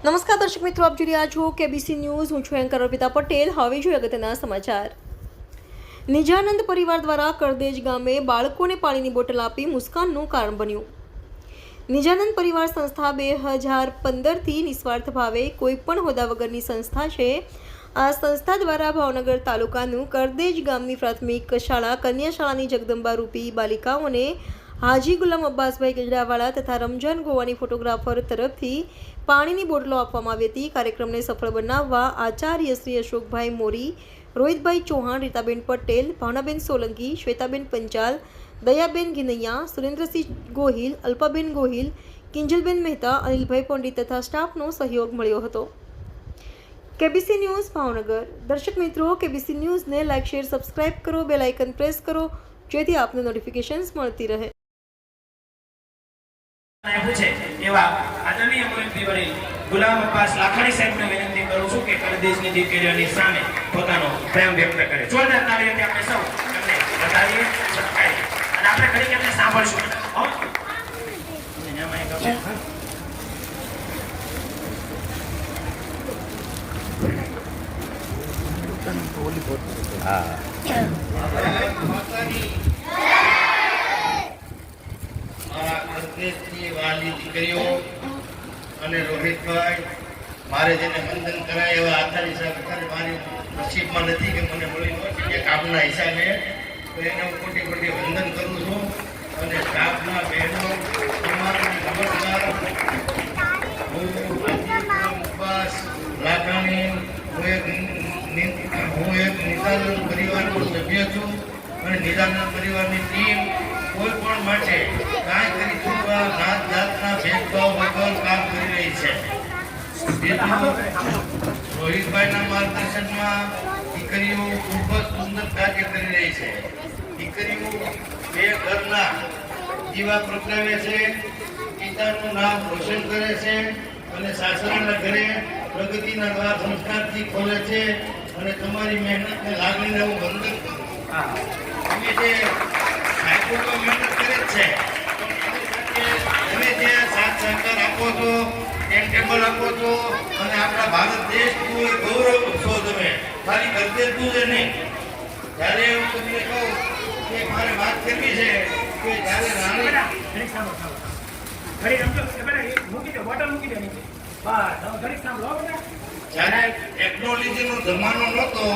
નમસ્કાર દર્શક મિત્રો, આપ જોઈ રહ્યા છો કેબીસી ન્યૂઝ. હું છું એન્કર અર્પિતા પટેલ. હવે જોઈએ અગત્યના સમાચાર. નિજાનંદ પરિવાર દ્વારા કરદેજ ગામે બાળકોને પાણીની બોટલ આપી મુસ્કાનનું કારણ બન્યું. નિજાનંદ પરિવાર સંસ્થા 2015થી નિસ્વાર્થ ભાવે કોઈપણ હોદ્દા વગરની સંસ્થા છે. આ સંસ્થા દ્વારા ભાવનગર તાલુકાનું કરદેજ ગામની પ્રાથમિક શાળા કન્યા શાળાની જગદંબા રૂપી બાલિકાઓને હાજી ગુલામ અબ્બાસભાઈ ગજરાવાળા તથા રમજાન ગોવાની ફોટોગ્રાફર તરફથી પાણીની બોટલો આપવામાં આવી હતી. કાર્યક્રમને સફળ બનાવવા આચાર્ય શ્રી અશોકભાઈ મોરી, રોહિતભાઈ ચૌહાણ, રીતાબેન પટેલ, ભાવનાબેન સોલંકી, શ્વેતાબેન પંચાલ, દયાબેન ગિનૈયા, સુરેન્દ્રસિંહ ગોહિલ, અલ્પાબેન ગોહિલ, કિંજલબેન મહેતા, અનિલભાઈ પંડિત તથા સ્ટાફનો સહયોગ મળ્યો હતો. KBC news Bhavnagar. દર્શક મિત્રો, કેબીસી ન્યૂઝને લાઇક, શેર, સબસ્ક્રાઇબ કરો, બેલ આઇકન પ્રેસ કરો જેથી આપને નોટિફિકેશન્સ મળતી રહે. એવા આદરણીય મુરબ્બી વડીલ ગુલામ અબ્બાસ લાખાણી સાહેબને વિનંતી કરું છું કે કરદેશની દીકરીઓની સામે પોતાનો પ્રેમ વ્યક્ત કરે. જોરદાર તાળીઓથી આપણે સૌ એમને વધાવીએ, સત્કારીએ અને આપણે ઘડી એમને સાંભળશું. વાલી દીકરીઓ અને રોહિતભાઈ મારે જેને વંદન કરાય એવા આચાર્ય સાહેબ અત્યારે મારી નસીબમાં નથી કે મને મળી નથી કે કામના હિસાબે, તો એને હું ખોટી ખોટી વંદન કરું છું. અને સ્ટાફના બહેનો તમામને નમસ્કાર. હું અબ્બાસ લાખાણી, હું એક નિદાનંદ પરિવારનો સભ્ય છું અને નિદાનંદ પરિવારની ટીમ કોઈ પણ માટે કાંઈ કરી ચૂકવા નાત જાતના ભેદભાવ વગર કામ કરી રહી છે. રોહિતભાઈના માર્ગદર્શનમાં દીકરીઓ ખૂબ જ સુંદર કાર્ય કરી રહી છે. દીકરીઓ બે ઘરના દીવા પ્રગટાવે છે, પિતાનું નામ રોશન કરે છે અને સાસરાના ઘરે પ્રગતિના દ્વાર સંસ્કારથી ખોલે છે. અને તમારી મહેનતને લાગણીને હું વંદન કરું. અમે જે સાહેબો મહેનત કરે છે, તમે જે સાથ સહકાર આપો છો, ટાઈમ ટેબલ આપો છો અને આપણા ભારત દેશનું ગૌરવ છો. તમે ખાલી કરદેશનું જ નહીં. જ્યારે હું તમને કહું કે મારે વાત કરવી છે કે જ્યારે રાણી જ્યારે ટેકનોલોજીનો જમાનો નહોતો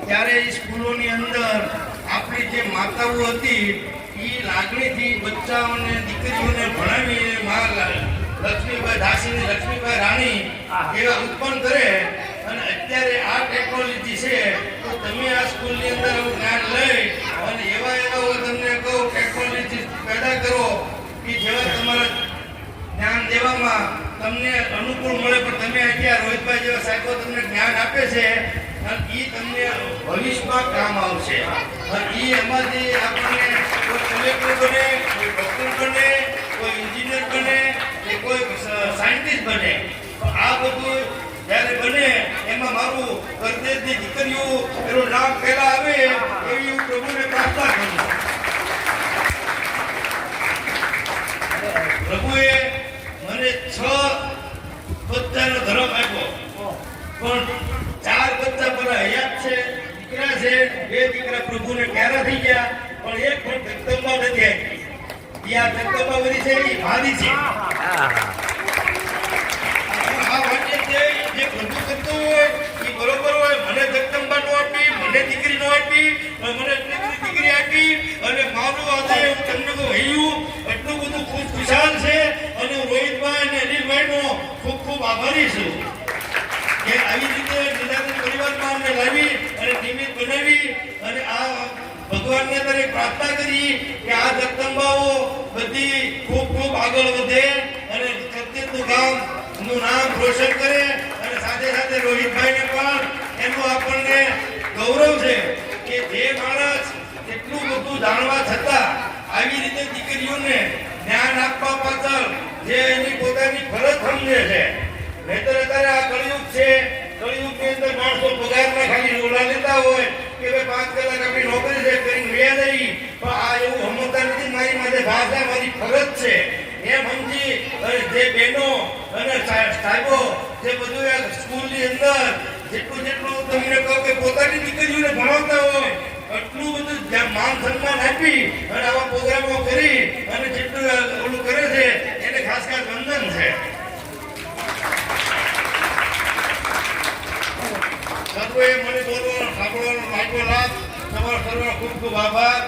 ત્યારે સ્કૂલોની અંદર આપણી જે માતાઓ હતી એ લાગણીથી બચ્ચાઓને દીકરીઓને ભણાવી લક્ષ્મીભાઈ દાસીની લક્ષ્મીભાઈ રાણી એવા ઉત્પન્ન કરે. અને અત્યારે આ ટેકનોલોજી છે તો તમે આ સ્કૂલની અંદર જ્ઞાન લઈ અને એવા હું તમને કહું ટેકનોલોજી પેદા કરો કે જેવા તમારા જ્ઞાન દેવામાં તમને અનુકૂળ મળે. પણ તમે અત્યારે રોહિતભાઈ જેવા સાહેબો તમને જ્ઞાન આપે છે અને એ તમને ભવિષ્યમાં કામ આવશે. અને એ એમાંથી આપણને કોઈ કલેક્ટર બને, કોઈ ડૉક્ટર બને, કોઈ એન્જિનિયર બને કે કોઈ સાયન્ટિસ્ટ બને. તો આ બધું જ્યારે બને એમાં મારું કરદેશની દીકરીઓ એનું નામ પહેલા આવે એવી હું પ્રભુને પ્રાર્થના કરું. પ્રભુએ મને 6 બચ્ચાનો ધર્મ આપ્યો, પણ 4 બચ્ચા પેલા હયાત છે, દીકરા છે. 2 દીકરા પ્રભુને પ્યારા થઈ ગયા, પણ એક પણ જગદંબા નથી આપી. આ જગદંબા બધી છે એ ભારી છે. આ વાક્ય છે જે પ્રભુ કરતું હોય એ બરોબર હોય. મને જગદંબા નો આપી, મને દીકરી નો આપી, મને દીકરી આપી અને મારું આજે હું તમને કહું હૈયું એટલું બધું ખૂબ ખુશાલ છે. અને રોહિતભાઈ અને અનિલભાઈ નો ખૂબ ખૂબ આભારી છું કે આવી રીતે નિદાનંદ પરિવારમાં અમને લાવી અને નિમિત્ત બનાવી. અને આ ભગવાનને દરેક પ્રાર્થના કરી કે આ જગદંબાઓ બધી ખૂબ ખૂબ આગળ વધે અને કરદેશનું ગામનું નામ રોશન કરે. અને સાથે સાથે રોહિતભાઈને પણ એનું આપણને ગૌરવ છે કે જે માણસ એટલું બધું જાણવા છતાં આવી રીતે દીકરીઓને જ્ઞાન આપવા પાછળ જે એની પોતાની ફરજ સમજે છે. નહીતર અત્યારે આ કળિયુગ છે, કળિયુગની અંદર માણસો પગારના ખાલી રોલા લેતા હોય કે ભાઈ 5 કલાક આપણી નોકરી છે કરીને વ્યા દઈ. પણ આ એવું સમજતા નથી મારી માટે ભાષા મારી ફરજ છે એમ સમજી જે બહેનો અને સાહેબો જે બધું આ સ્કૂલની અંદર જેટલું તમને કહો કે પોતાની દીકરીઓને ભણાવતા હોય એટલું બધું જ્યાં માન સન્માન આપી અને આવા પ્રોગ્રામો કરી અને જેટલું ઓલું કરે છે એને ખાસ વંદન છે. સર્વે મને બોલવાનો સાંભળવાનો લાગ્યો લાભ તમારો સર્વનો ખૂબ ખૂબ આભાર.